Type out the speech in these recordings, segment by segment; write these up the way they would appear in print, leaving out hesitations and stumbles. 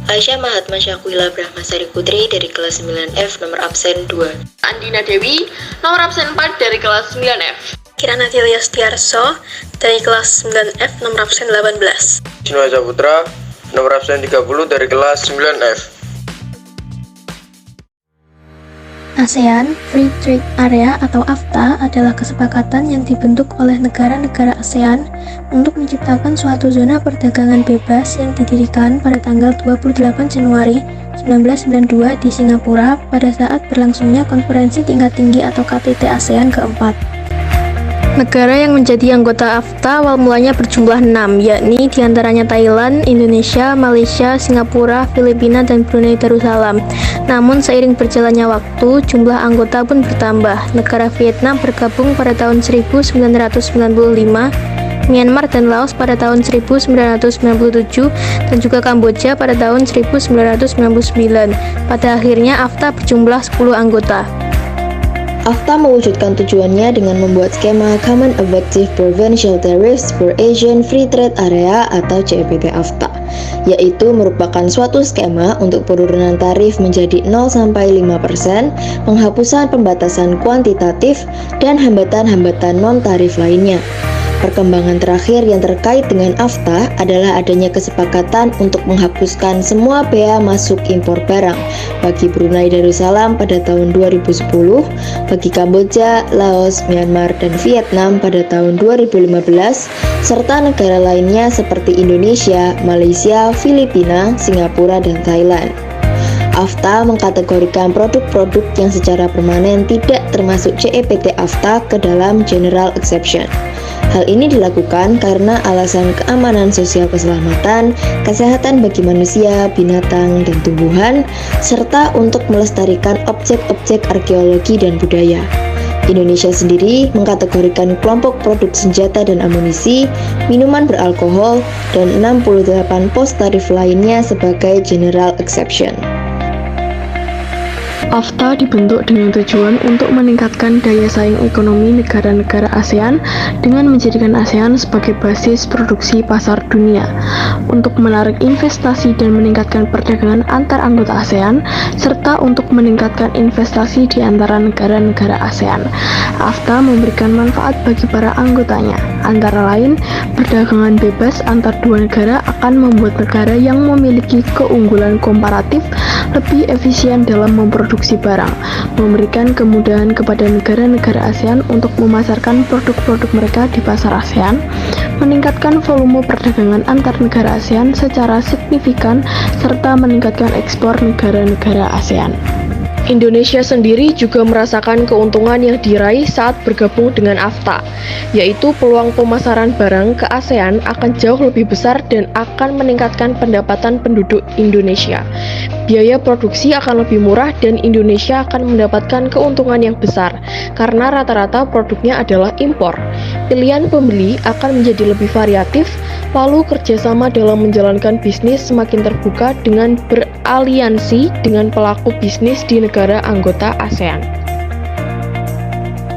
Aisyah Mahatma Syakwila Brahmasari Putri dari kelas 9F nomor absen 2. Andina Dewi, nomor absen 4 dari kelas 9F. Kirana Tilia Setiarso dari kelas 9F nomor absen 18. Sinwa Saputra, nomor absen 30 dari kelas 9F. ASEAN Free Trade Area atau AFTA adalah kesepakatan yang dibentuk oleh negara-negara ASEAN untuk menciptakan suatu zona perdagangan bebas yang didirikan pada tanggal 28 Januari 1992 di Singapura pada saat berlangsungnya konferensi tingkat tinggi atau KTT ASEAN keempat. Negara yang menjadi anggota AFTA awal mulanya berjumlah 6, yakni diantaranya Thailand, Indonesia, Malaysia, Singapura, Filipina, dan Brunei Darussalam. Namun seiring berjalannya waktu, jumlah anggota pun bertambah. Negara Vietnam bergabung pada tahun 1995, Myanmar dan Laos pada tahun 1997, dan juga Kamboja pada tahun 1999. Pada akhirnya AFTA berjumlah 10 anggota. AFTA mewujudkan tujuannya dengan membuat skema Common Effective Provincial Tariffs for Asian Free Trade Area atau CEPT AFTA, yaitu merupakan suatu skema untuk penurunan tarif menjadi 0-5%, penghapusan pembatasan kuantitatif, dan hambatan-hambatan non-tarif lainnya. Perkembangan terakhir yang terkait dengan AFTA adalah adanya kesepakatan untuk menghapuskan semua bea masuk impor barang bagi Brunei Darussalam pada tahun 2010, bagi Kamboja, Laos, Myanmar, dan Vietnam pada tahun 2015, serta negara lainnya seperti Indonesia, Malaysia, Filipina, Singapura, dan Thailand. AFTA mengkategorikan produk-produk yang secara permanen tidak termasuk CEPT AFTA ke dalam General Exception. Hal ini dilakukan karena alasan keamanan sosial keselamatan, kesehatan bagi manusia, binatang, dan tumbuhan, serta untuk melestarikan objek-objek arkeologi dan budaya. Indonesia sendiri mengkategorikan kelompok produk senjata dan amunisi, minuman beralkohol, dan 68 pos tarif lainnya sebagai General Exception. AFTA dibentuk dengan tujuan untuk meningkatkan daya saing ekonomi negara-negara ASEAN dengan menjadikan ASEAN sebagai basis produksi pasar dunia, untuk menarik investasi dan meningkatkan perdagangan antar anggota ASEAN, serta untuk meningkatkan investasi di antara negara-negara ASEAN. AFTA memberikan manfaat bagi para anggotanya, antara lain perdagangan bebas antar dua negara akan membuat negara yang memiliki keunggulan komparatif lebih efisien dalam memproduksi barang, memberikan kemudahan kepada negara-negara ASEAN untuk memasarkan produk-produk mereka di pasar ASEAN, meningkatkan volume perdagangan antar negara ASEAN secara signifikan, serta meningkatkan ekspor negara-negara ASEAN. Indonesia sendiri juga merasakan keuntungan yang diraih saat bergabung dengan AFTA, yaitu peluang pemasaran barang ke ASEAN akan jauh lebih besar dan akan meningkatkan pendapatan penduduk Indonesia. Biaya produksi akan lebih murah dan Indonesia akan mendapatkan keuntungan yang besar karena rata-rata produknya adalah impor. Pilihan pembeli akan menjadi lebih variatif, lalu kerjasama dalam menjalankan bisnis semakin terbuka dengan beraliansi dengan pelaku bisnis di negara anggota ASEAN.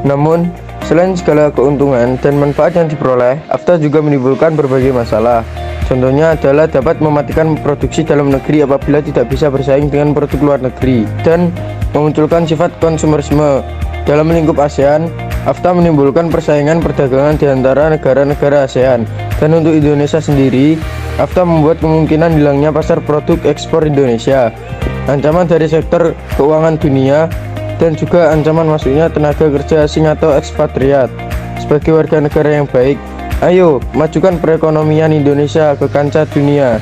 Namun, selain segala keuntungan dan manfaat yang diperoleh, AFTA juga menimbulkan berbagai masalah. Contohnya adalah dapat mematikan produksi dalam negeri apabila tidak bisa bersaing dengan produk luar negeri dan memunculkan sifat konsumerisme. Dalam lingkup ASEAN, AFTA menimbulkan persaingan perdagangan di antara negara-negara ASEAN. Dan untuk Indonesia sendiri, AFTA membuat kemungkinan hilangnya pasar produk ekspor Indonesia, ancaman dari sektor keuangan dunia, dan juga ancaman masuknya tenaga kerja asing atau ekspatriat. Sebagai warga negara yang baik, ayo majukan perekonomian Indonesia ke kancah dunia.